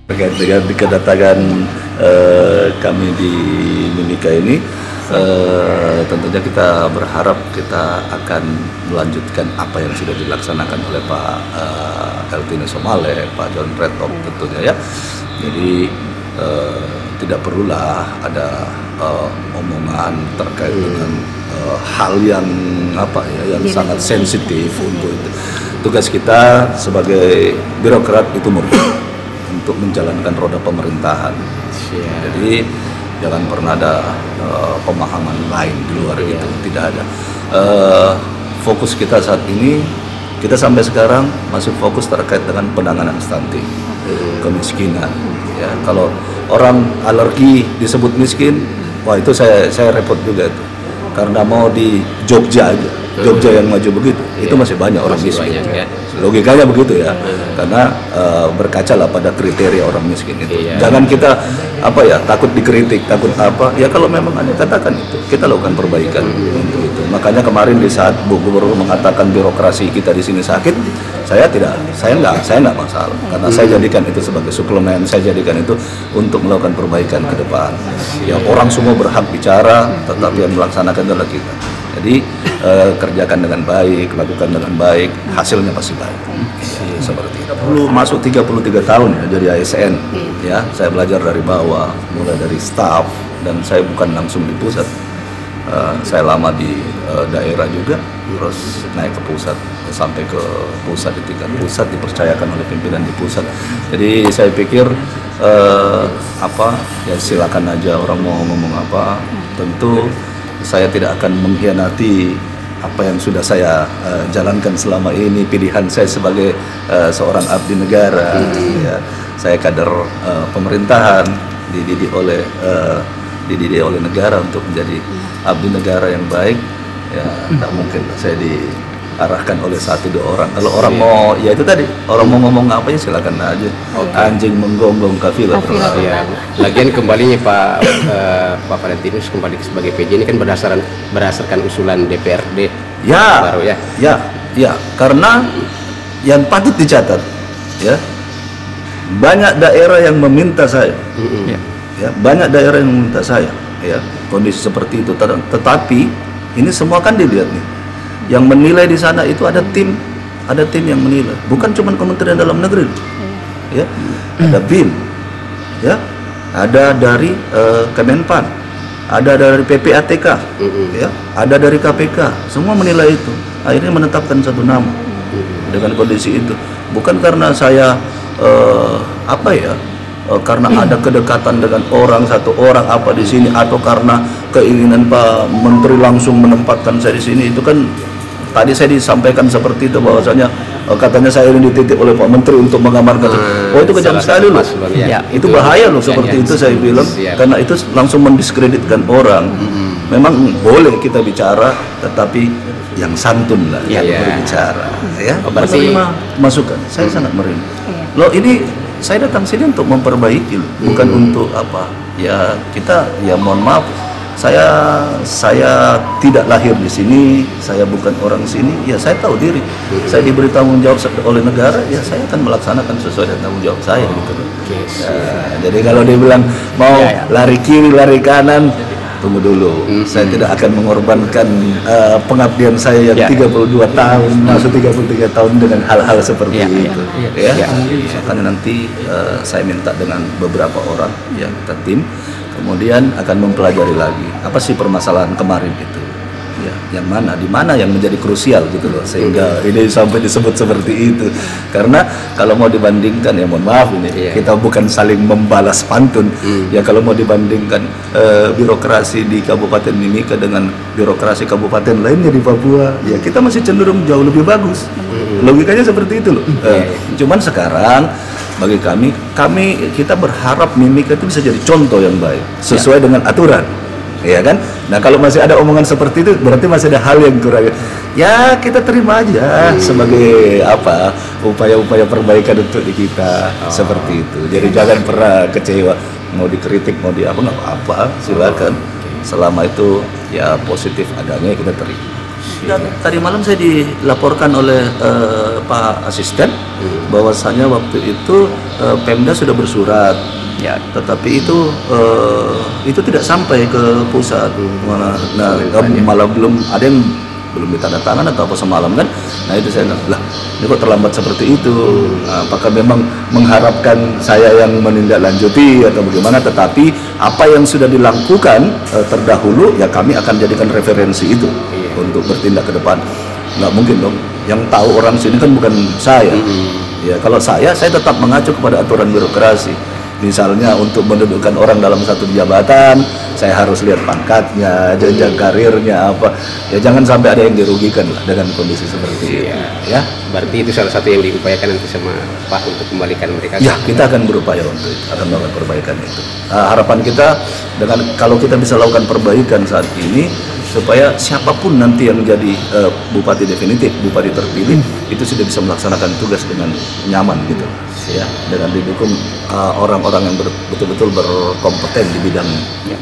Terkait dengan kedatangan kami di Mimika ini, tentunya kita berharap kita akan melanjutkan apa yang sudah dilaksanakan oleh Pak Eltine Somale, Pak John Retop tentunya ya. Jadi tidak perlulah ada omongan terkait dengan hal yang yang sangat sensitif untuk itu. Tugas kita sebagai birokrat itu murni untuk menjalankan roda pemerintahan. Jadi jangan pernah ada pemahaman lain di luar itu, tidak ada. Fokus kita saat ini, kita sampai sekarang masih fokus terkait dengan penanganan stunting, kemiskinan. Ya, kalau orang alergi disebut miskin, wah itu saya repot juga itu. Karena mau di Jogja aja, Jogja yang maju begitu, itu masih banyak orang miskin. Ya. Logikanya begitu ya, karena berkaca lah pada kriteria orang miskin itu. Jangan kita takut dikritik, takut apa. Ya kalau memang ada katakan itu, kita lakukan perbaikan untuk itu. Makanya kemarin di saat Bu Gubernur mengatakan birokrasi kita di sini sakit, saya nggak masalah, karena saya jadikan itu sebagai suplemen, saya jadikan itu untuk melakukan perbaikan ke depan. Ya orang semua berhak bicara, tetapi yang melaksanakan adalah kita. Jadi kerjakan dengan baik, lakukan dengan baik, hasilnya pasti baik. Seperti itu. Perlu masuk 33 tahun ya jadi ASN. Ya, saya belajar dari bawah, mulai dari staff, dan saya bukan langsung di pusat. Saya lama di daerah juga, terus naik ke pusat, sampai ke pusat di tingkat pusat, dipercayakan oleh pimpinan di pusat. Jadi saya pikir ya silakan aja orang mau ngomong apa. Tentu saya tidak akan mengkhianati apa yang sudah saya jalankan selama ini. Pilihan saya sebagai seorang abdi negara, ya, saya kader pemerintahan, dididik oleh negara untuk menjadi abdi negara yang baik. Ya, tak mungkin saya diarahkan oleh 1-2 orang. Kalau orang mau, ya itu tadi, orang mau ngomong apa ya silakan aja. Anjing menggonggong kafilah. Ya. Lagian kembalinya Pak Valentinus kembali sebagai PJ ini kan berdasarkan usulan DPRD baru ya. Ya, karena yang patut dicatat, ya, banyak daerah yang meminta saya. Ya, banyak daerah yang meminta saya, ya, kondisi seperti itu. Tetapi ini semua kan dilihat nih, yang menilai di sana itu ada tim yang menilai, bukan cuma Kementerian Dalam Negeri, ya, ada BIN, ya, ada dari Kemenpan, ada dari PPATK, ya, ada dari KPK, semua menilai itu, akhirnya menetapkan satu nama dengan kondisi itu, bukan karena saya karena ada kedekatan dengan satu orang di sini, atau karena keinginan Pak Menteri langsung menempatkan saya di sini. Itu kan tadi saya disampaikan seperti itu, bahwasanya katanya saya ini dititip oleh Pak Menteri untuk mengamankan. Oh itu kejam sekali loh, ya, itu bahaya loh seperti itu saya bilang, karena itu langsung mendiskreditkan orang. Memang boleh kita bicara, tetapi yang santun lah berbicara, ya. Menerima masukan, saya sangat menerima. Loh ini saya datang sini untuk memperbaiki loh, bukan untuk apa. Ya kita, ya mohon maaf, saya tidak lahir di sini, saya bukan orang sini. Ya saya tahu diri, saya diberi tanggung jawab oleh negara, ya saya akan melaksanakan sesuai dengan tanggung jawab saya gitu loh. Jadi kalau dia bilang mau lari kiri, lari kanan, tunggu dulu. Saya tidak akan mengorbankan pengabdian saya yang 32 tahun, masuk 33 tahun dengan hal-hal seperti itu. Makanya nanti saya minta dengan beberapa orang yang kita tim, kemudian akan mempelajari lagi apa sih permasalahan kemarin itu. Ya, yang mana, di mana yang menjadi krusial gitu loh, sehingga ini sampai disebut seperti itu. Karena kalau mau dibandingkan, ya mohon maaf ini, kita bukan saling membalas pantun. Ya kalau mau dibandingkan birokrasi di Kabupaten Mimika dengan birokrasi kabupaten lainnya di Papua, ya kita masih cenderung jauh lebih bagus. Logikanya seperti itu loh. Cuman sekarang bagi kita berharap Mimika itu bisa jadi contoh yang baik sesuai dengan aturan. Ya kan? Nah kalau masih ada omongan seperti itu, berarti masih ada hal yang kurang. Ya kita terima aja sebagai upaya-upaya perbaikan untuk di kita, seperti itu. Jadi jangan pernah kecewa, mau dikritik, mau nggak apa-apa, silakan. Selama itu ya positif adanya kita terima. Dan tadi malam saya dilaporkan oleh Pak Asisten bahwasanya waktu itu Pemda sudah bersurat, Ya. tetapi itu tidak sampai ke pusat. Malah belum ada yang belum ditandatangan atau apa semalam kan. Nah itu saya bilang, lah ini kok terlambat seperti itu. Nah, apakah memang mengharapkan saya yang menindaklanjuti atau bagaimana? Tetapi apa yang sudah dilakukan terdahulu ya kami akan jadikan referensi itu untuk bertindak ke depan. Nggak mungkin dong, yang tahu orang sini kan bukan saya. Ya kalau saya tetap mengacu kepada aturan birokrasi. Misalnya untuk mendudukkan orang dalam satu jabatan, saya harus lihat pangkatnya, jenjang karirnya apa. Ya jangan sampai ada yang dirugikan lah dengan kondisi seperti itu. Ya. Berarti itu salah satu yang diupayakan nanti sama Pak untuk kembalikan mereka. Ya, kita akan berupaya untuk itu, akan melakukan perbaikan itu. Harapan kita dengan kalau kita bisa lakukan perbaikan saat ini, supaya siapapun nanti yang menjadi bupati definitif, bupati terpilih, itu sudah bisa melaksanakan tugas dengan nyaman gitu, ya, dengan didukung orang-orang yang betul-betul berkompeten di bidangnya. Ya.